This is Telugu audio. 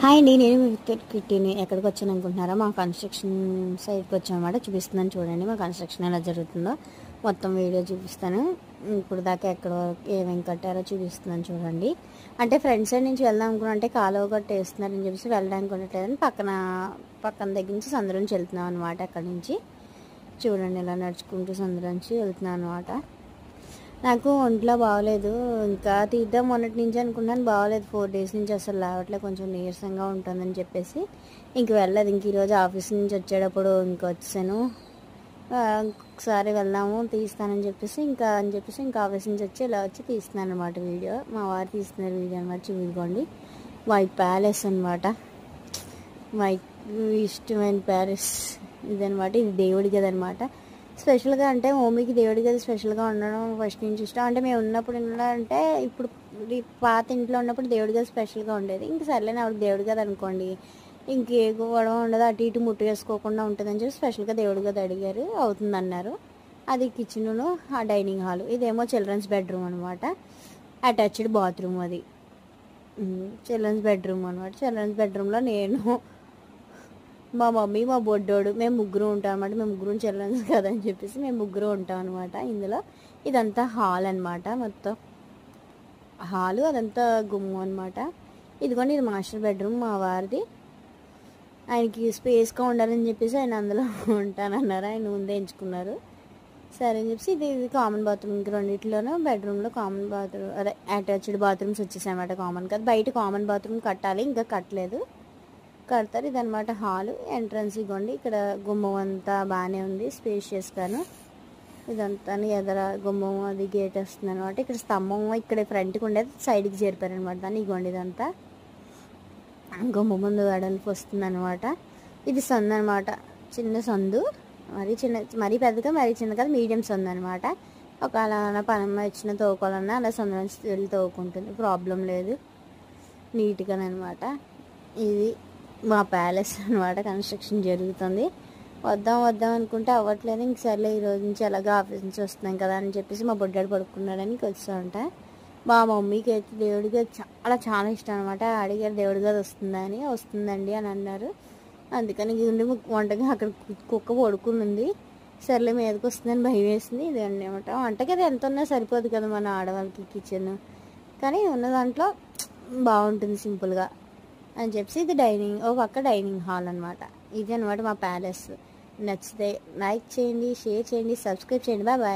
హాయ్ అండి, నేను మీ కిట్టిని. ఎక్కడికి వచ్చాను అనుకుంటున్నారా? మా కన్స్ట్రక్షన్ సైట్కి వచ్చామన్నమాట. చూపిస్తున్నాను చూడండి మా కన్స్ట్రక్షన్ ఎలా జరుగుతుందో. మొత్తం వీడియో చూపిస్తాను. ఇప్పుడు దాకా ఎక్కడ ఏమేమి కట్టారో చూపిస్తున్నాను చూడండి. అంటే ఫ్రంట్ సైడ్ నుంచి వెళ్దాం అనుకున్నా, అంటే కాలువ గట్ట వేస్తున్నారని చెప్పేసి వెళ్ళడానికి ఉండట్లేదని పక్కన దగ్గర నుంచి సందు నుంచి వెళ్తున్నాం అనమాట. అక్కడి నుంచి చూడండి ఇలా నడుచుకుంటూ సందు నుంచి వెళ్తున్నాను అనమాట. నాకు ఒంట్లో బాగోలేదు, ఇంకా తీద్దాం మొన్నటి నుంచి అనుకున్నాను, బాగోలేదు. 4 days నుంచి అసలు లేవట్లే, కొంచెం నీరసంగా ఉంటుందని చెప్పేసి ఇంక వెళ్ళలేదు. ఇంక ఈరోజు ఆఫీస్ నుంచి వచ్చేటప్పుడు ఇంకా వచ్చాను. ఇంకొకసారి వెళ్దాము తీస్తానని చెప్పేసి ఇంకా ఆఫీస్ నుంచి వచ్చి ఇలా వచ్చి తీస్తున్నాను అనమాట వీడియో. మా వారు తీస్తున్నారు వీడియో అనమాట. చూసుకోండి, వైట్ ప్యాలెస్ అనమాట. వైట్ ఇష్టమైన ప్యాలెస్ ఇదనమాట. ఇది దేవుడి గది అనమాట. స్పెషల్గా అంటే మమ్మీకి దేవుడి గది స్పెషల్గా ఉండడం ఫస్ట్ నుంచి ఇష్టం. అంటే మేము ఉన్నప్పుడు అంటే ఇప్పుడు పాత ఇంట్లో ఉన్నప్పుడు దేవుడి గది స్పెషల్గా ఉండేది. ఇంక సర్లేని ఆవిడకి దేవుడి గది అనుకోండి, ఇంకే గొడవ ఉండదు, అటు ఇటు ముట్టు వేసుకోకుండా ఉంటుందని చెప్పి స్పెషల్గా దేవుడి గది అడిగారు, అవుతుందన్నారు. అది కిచెను, ఆ డైనింగ్ హాల్. ఇదేమో చిల్డ్రన్స్ బెడ్రూమ్ అనమాట. Attached bathroom. అది చిల్డ్రన్స్ బెడ్రూమ్ అనమాట. చిల్డ్రన్స్ బెడ్రూమ్లో నేను, మా మమ్మీ, మా బొడ్డోడు, మేము ముగ్గురు ఉంటాం అనమాట. మేము ముగ్గురు చిల్డ్రన్స్ కదని చెప్పేసి మేము ముగ్గురు ఉంటాం అనమాట ఇందులో. ఇదంతా హాల్ అనమాట. మొత్తం హాలు, అదంతా గుమ్ము అనమాట. ఇదిగోండి, ఇది మాస్టర్ బెడ్రూమ్ మా వారిది. ఆయనకి స్పేస్గా ఉండాలని చెప్పేసి ఆయన అందులో ఉంటానన్నారు. ఆయన ముందే ఎంచుకున్నారు. సరే అని చెప్పేసి ఇది కామన్ బాత్రూమ్. ఇంక రెండింటిలోనూ బెడ్రూమ్లో కామన్ బాత్రూమ్, అదే అటాచ్డ్ బాత్రూమ్స్ వచ్చేసాయి అనమాట. కామన్ కాదు, బయట కామన్ బాత్రూమ్ కట్టాలి, ఇంకా కట్టలేదు, కడతారు. ఇదనమాట హాలు. ఎంట్రన్స్ ఇగోండి, ఇక్కడ గుమ్మం అంతా బాగానే ఉంది, స్పేషియస్గాను. ఇదంతా ఎదర గుమ్మం, అది గేట్ వస్తుంది అనమాట. ఇక్కడ స్తంభం ఇక్కడ ఫ్రంట్కి ఉండేది సైడ్కి చేరిపారు అనమాట దాన్ని. ఇగోండి, ఇదంతా గుమ్మం ముందు వెడల్పు వస్తుంది అనమాట. ఇది సందు అనమాట, చిన్న సందు. మరీ పెద్దగా మరీ చిన్న కాదు, మీడియం సందు అనమాట. ఒకవేళ పనమ్మ ఇచ్చిన తోకోవాలన్నా అలా సందు నుంచి వెళ్ళి తోకుంటుంది, ప్రాబ్లం లేదు, నీట్గానే అనమాట. ఇది మా ప్యాలెస్ అనమాట. కన్స్ట్రక్షన్ జరుగుతుంది. వద్దాం అనుకుంటే అవ్వట్లేదు. ఇంక సర్లే ఈరోజు నుంచి ఎలాగో ఆఫీస్ నుంచి వస్తున్నాం కదా అని చెప్పేసి మా బొడ్డాడు పడుకున్నాడని వచ్చా ఉంటా. మా మమ్మీకి అయితే దేవుడి గది చాలా చాలా ఇష్టం అనమాట. అడిగారు దేవుడి గది వస్తుందండి అని అన్నారు. అందుకని ఉండి వంటగా అక్కడ కుక్క పడుకుని, సర్లే మీదకి వస్తుందని భయం వేసింది. ఇది అండి అనమాట. వంటగది ఎంత ఉన్నా సరిపోదు కదా మన ఆడవాళ్ళకి కిచెన్, కానీ ఉన్న దాంట్లో బాగుంటుంది సింపుల్గా అని చెప్పేసి ఇది ఒక పక్క డైనింగ్ హాల్ అనమాట. ఇది అనమాట మా ప్యాలెస్. నచ్చితే లైక్ చేయండి, షేర్ చేయండి, సబ్స్క్రైబ్ చేయండి. Bye bye.